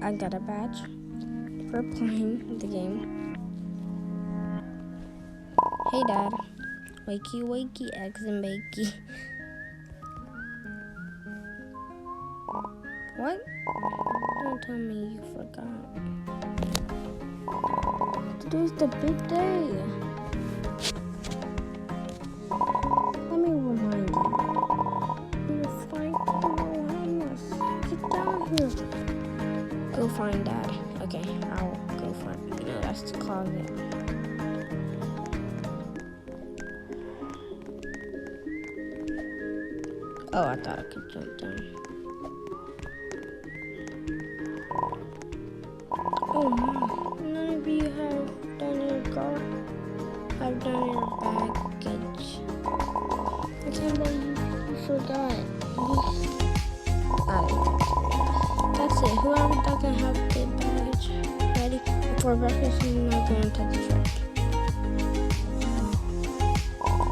I got a badge for playing the game. Hey Dad, wakey wakey, eggs and bakey. What? Don't tell me you forgot. Today's the big day. Let me remind you. You're fighting homeless. Get down here. Go find Dad. Okay, I'll go find. No, that's the closet. Oh, I thought I could jump down. Oh Mom, none of you have done your baggage. I can't believe you forgot. That's it. Whoever doesn't have the badge ready before breakfast is not going to the truck.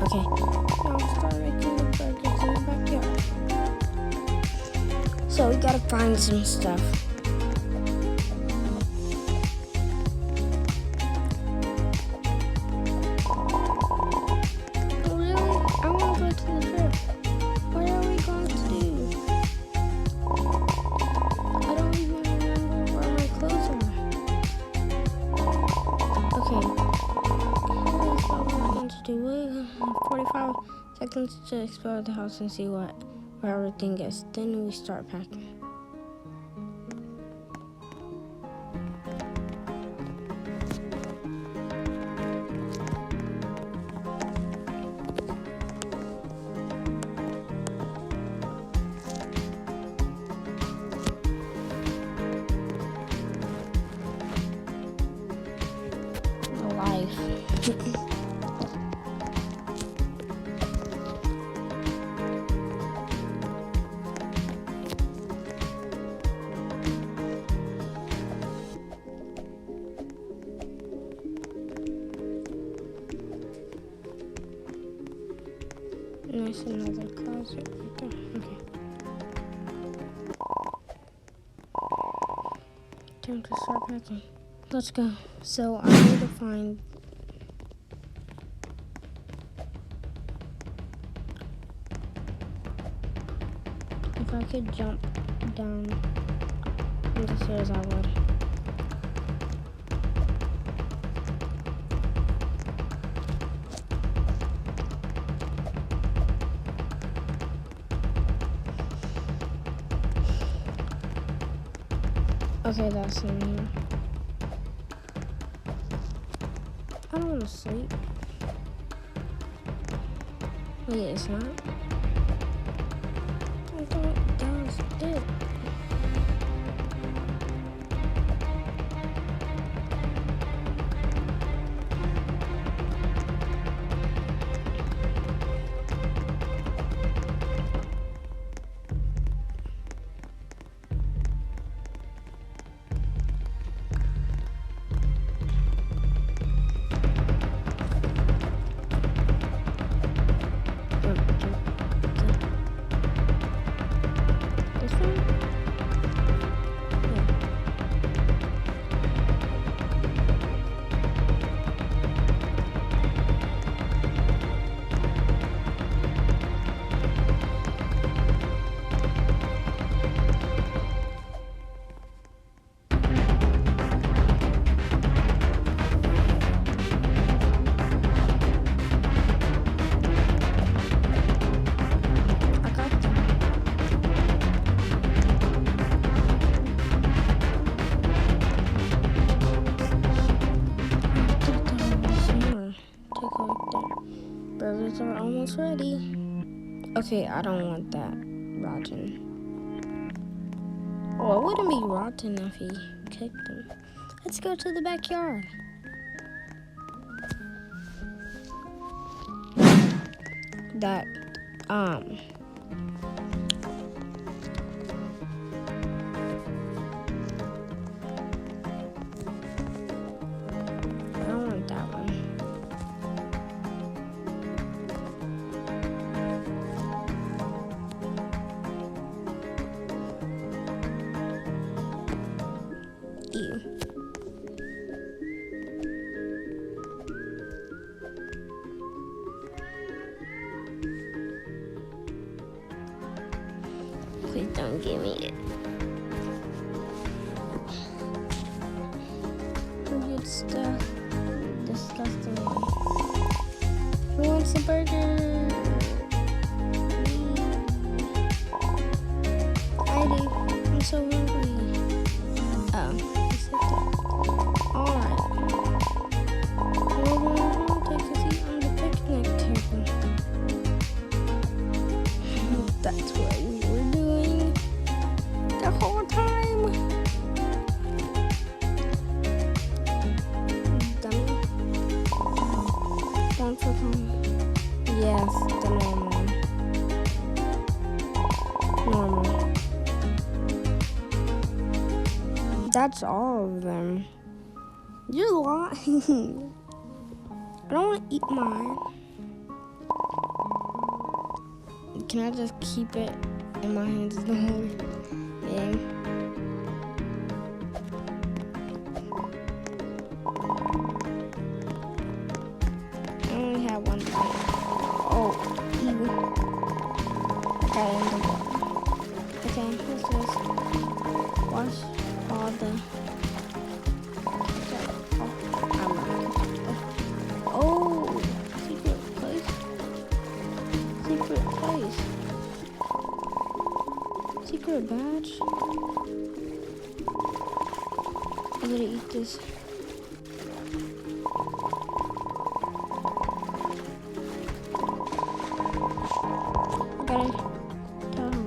Okay. Now start making the burgers in the backyard. So we gotta find some stuff. Do 45 seconds to explore the house and see where everything is. Then we start packing. Life. There's another closet right there. Okay. Time to start packing. Let's go. So I need to find. If I could jump down the stairs, I would. Okay, that's in here. I don't want to sleep. Wait, it's not? I thought that was it. Burgers are almost ready. Okay, I don't want that rotten. Oh, it wouldn't be rotten if he kicked them. Let's go to the backyard. That, I don't want that one. Ew. Please don't give me it. Weird stuff. Disgusting. Who wants a burger? I do. I'm so hungry. Oh, he said that. Alright. We're going to take a seat on the picnic table. That's what we were doing the whole time. Dummy. Don't click on. Yes, the normal. Normal. That's all of them. You're lying. I don't want to eat mine. Can I just keep it in my hands the whole thing? I only have one thing. Oh, ew. Got it in the water. Okay, let's just wash all the... Oh, secret place. Secret place. Secret badge. I gotta eat this. I gotta tell him.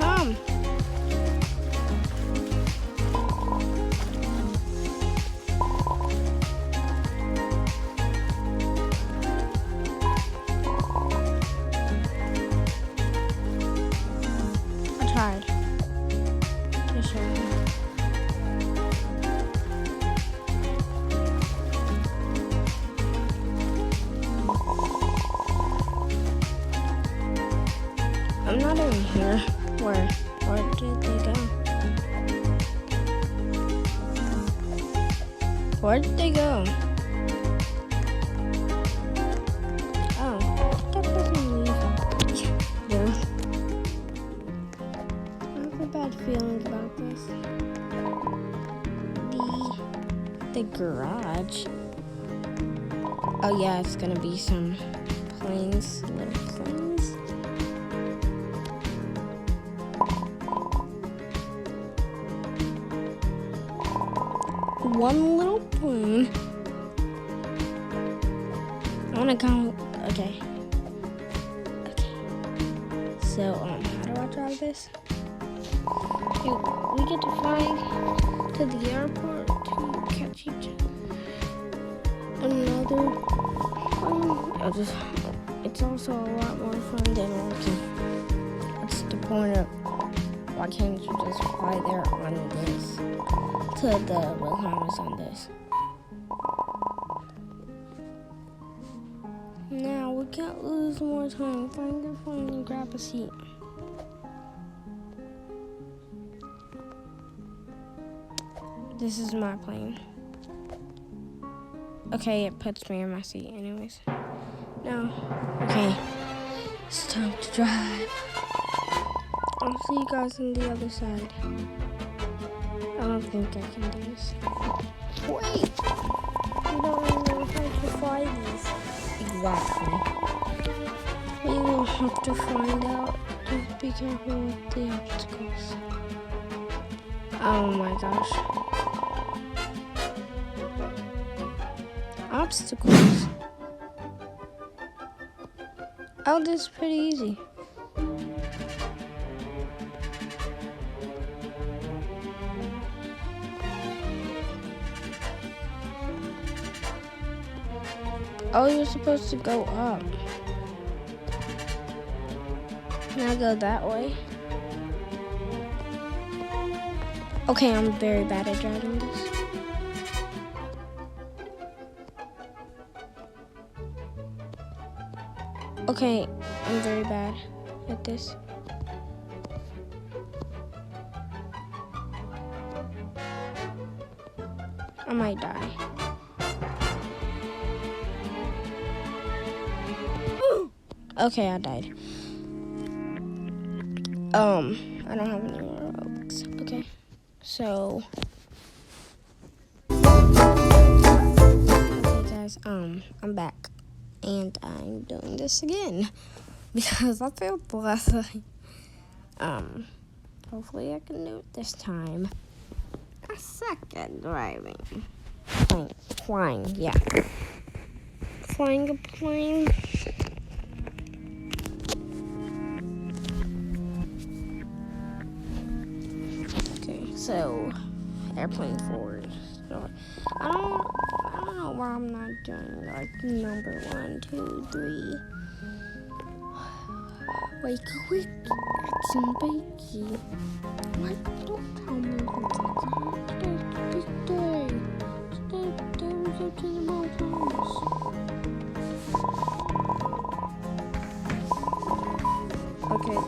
Come. I tried to show you. I'm not even here. Where did they go? Where did they go? Oh, that doesn't leave. Yeah. I have a bad feeling about this. The garage. Oh yeah, it's gonna be some planes, little planes. One little plane. I wanna go. Okay. So, how do I drive this? Okay, we get to fly to the airport to catch another plane. It's also a lot more fun than walking. What's the point of? Why can't you just fly there on this? To the Bahamas on this. Now we can't lose more time. Find your phone and grab a seat. This is my plane. Okay, it puts me in my seat anyways. Now, okay, it's time to drive. I'll see you guys on the other side. I don't think I can do this. Wait! I don't know how to fly these. Exactly. We will have to find out. Just be careful with the obstacles. Oh my gosh. Obstacles. Oh, this is pretty easy. Oh, you're supposed to go up. Now go that way. Okay, I'm very bad at driving this. Okay, I'm very bad at this. I might die. Okay, I died. I don't have any more Robux. Okay, so okay, guys. I'm back, and I'm doing this again because I failed the last time. Hopefully I can do it this time. I suck at driving. Flying, yeah. Flying a plane. Okay, so airplane forward. So, I don't know why I'm not doing like number 1, 2, 3. Wake quick, action bakey. What? Don't tell me today's a big day. Today was up to the mountains. Okay.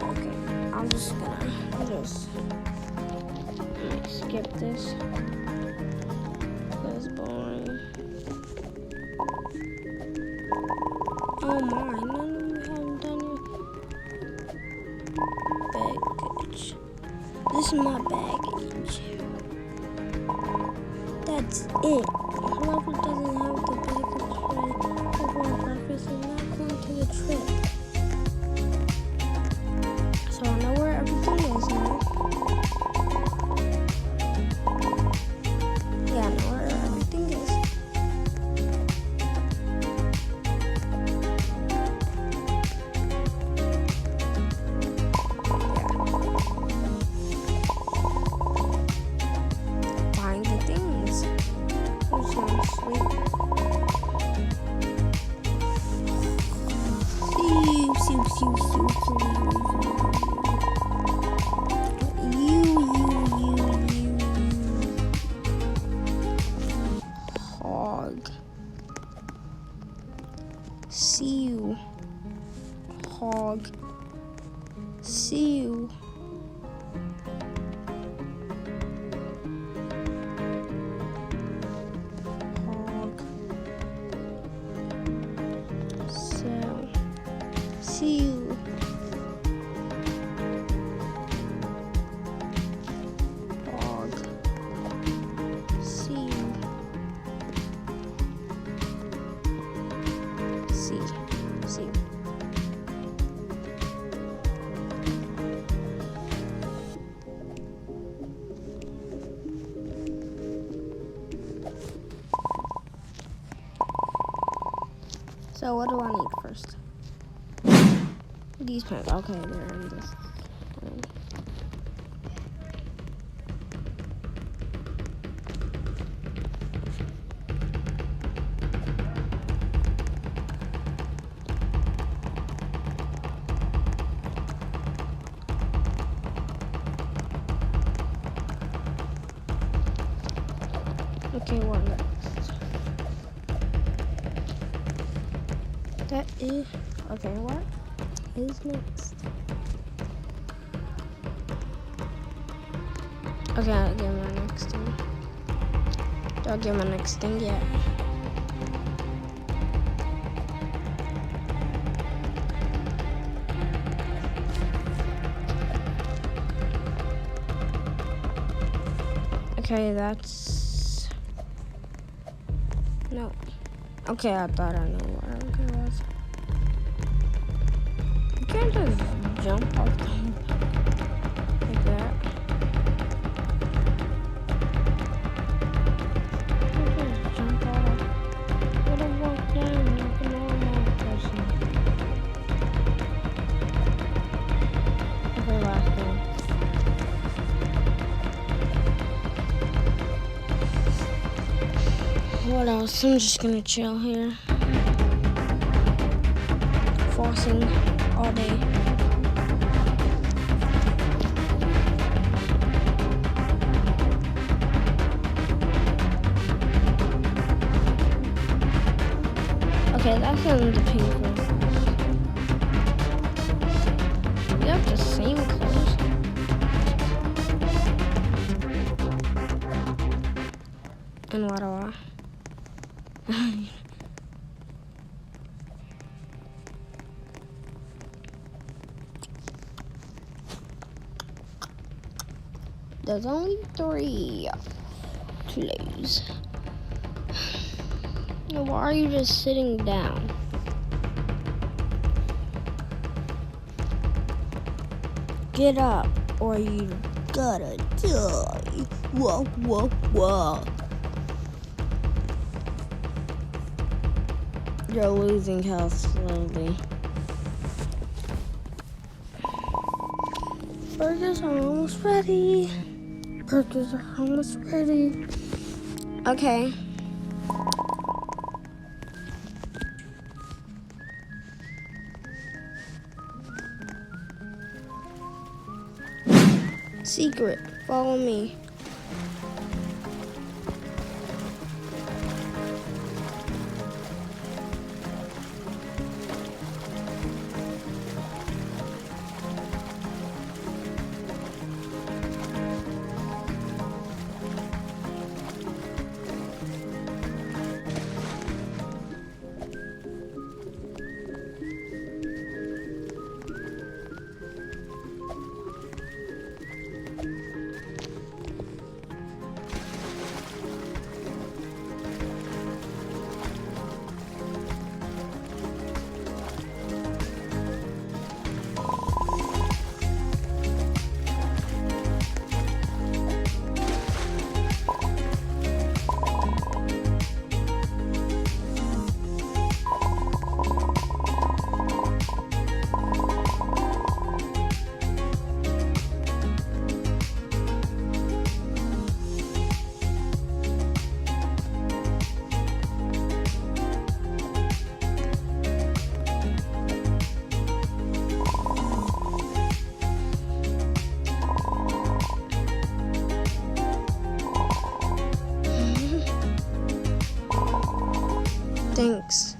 I'm just gonna skip this. That's boring. Oh my, none of you haven't done your baggage. This is my baggage. That's it. Whoever doesn't have the baggage ready for a purpose is not going to the trip. So I know where everything is now. Yeah, I know where everything is. Find the things. I'm just gonna sleep. See you, hog. See you. Hog. So, see you. Hog. See you. See. So what do I need first? These pants. Okay, they're in this. Okay, what next? That is... Okay, what is next? Okay, I'll get my next thing. Don't get my next thing yet. Okay, that's... No. Okay, I thought I know where everything was. You can't just jump off like that. You can't just jump off. You gotta walk down like a normal person. Okay, last one. What else? I'm just gonna chill here. Flossing all day. that's in the pink one. We have the same colors. And what do I? There's only 3 clues. Now, why are you just sitting down? Get up, or you gotta die. Whoa, whoa, whoa. You're losing health slowly. Burgers are almost ready. Burgers are almost ready. Okay. Secret, follow me. Thanks.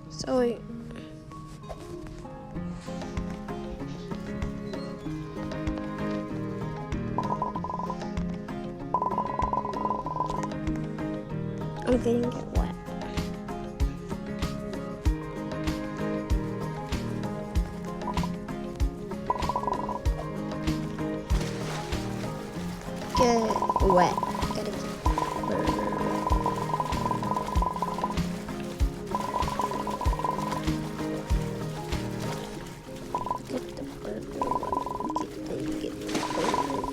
So wait. I'm getting it wet. Get wet. Gotta get burger. Get the burger wet. Get the burger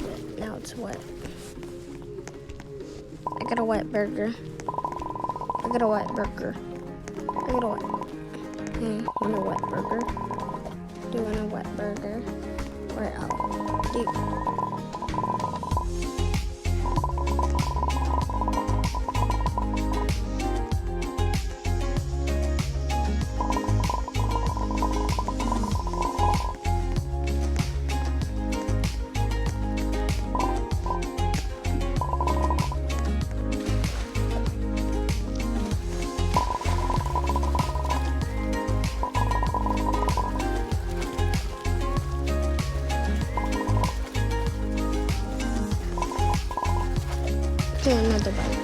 wet. Now it's wet. I got a wet burger. I got a wet burger. I got a wet. Want a wet burger? Do you want a wet burger? Where else? Okay, another bite.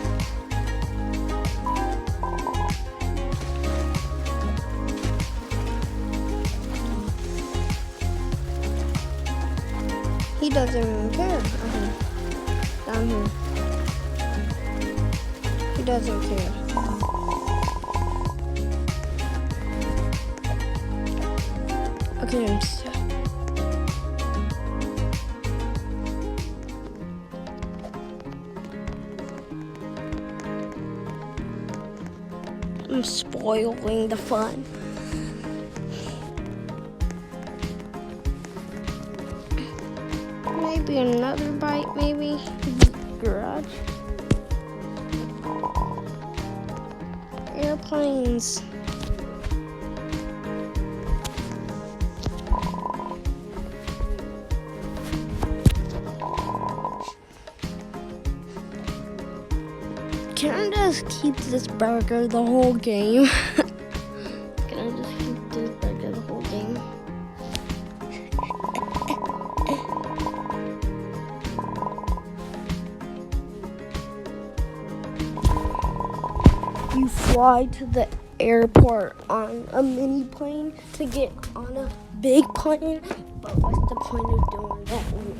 He doesn't even care. Down here. He doesn't care. Okay, I'm stuck. I'm spoiling the fun. Maybe another bite, maybe. Garage. Airplanes. Can I just keep this burger the whole game? Can I just keep this burger the whole game? You fly to the airport on a mini plane to get on a big plane, but what's the point of doing that when you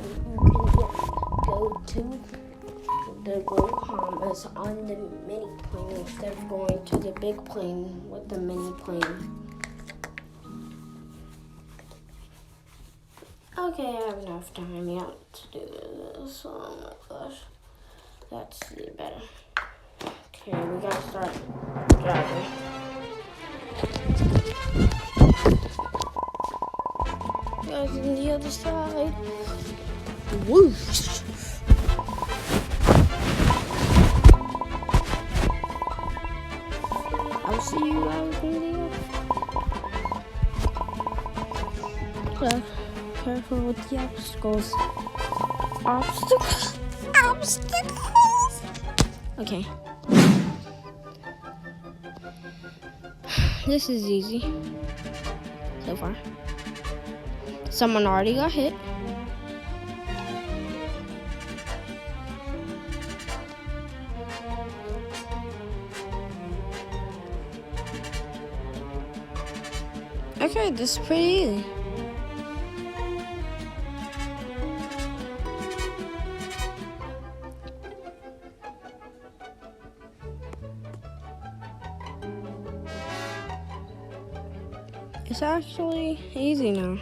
can just go to the Bahamas on the mini plane instead of going to the big plane with the mini plane? Okay, I have enough time yet to do this. Oh my gosh, that's better. Okay, we gotta start driving. Guys, on the other side. Whoosh! I'll see you guys in the other. Careful with the obstacles. Obstacles! Okay. This is easy so far. Someone already got hit. Okay, this is pretty easy. It's actually easy now.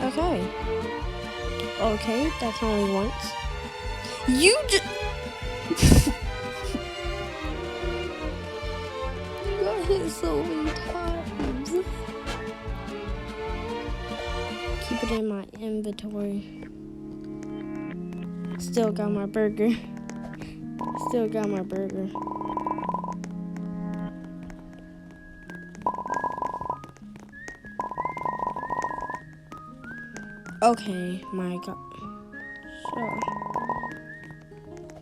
Okay. Okay, that's only once. You just... You got hit so many times. Keep it in my inventory. Still got my burger. Still got my burger. Okay, my God. Sure.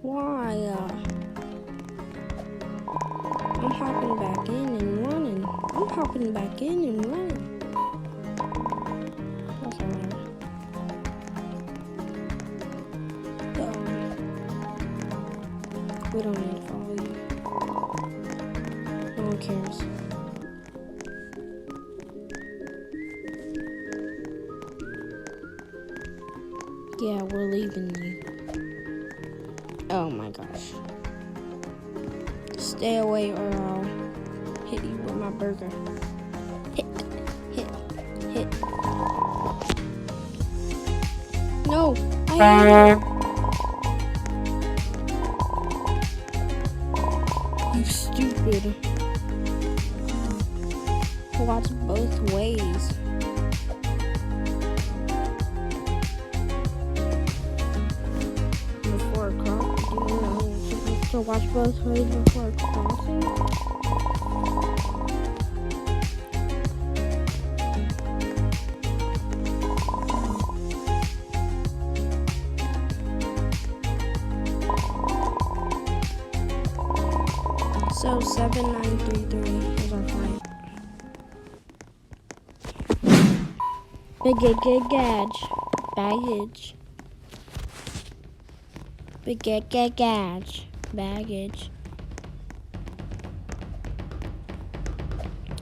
Why? I'm hopping back in and running. I'm hopping back in and running. That's alright. We don't need to follow you. No one cares. Yeah, we're leaving you. Oh my gosh. Stay away or I'll hit you with my burger. Hit. No, You stupid. Watch both ways. Before crossing, do you know you're supposed to watch both ways before crossing? So 7933 is our flight. Baggage. Baggage.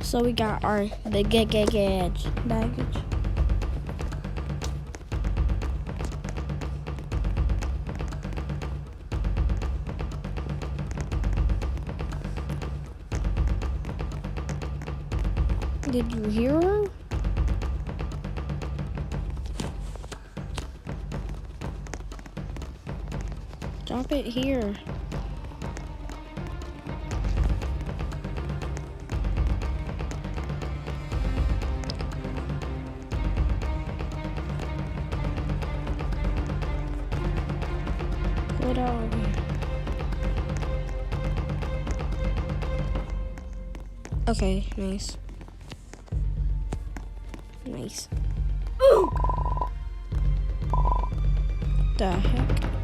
So we got our baggage. Did you hear her? Drop it here. Put it over here. Okay, nice. Nice. The heck?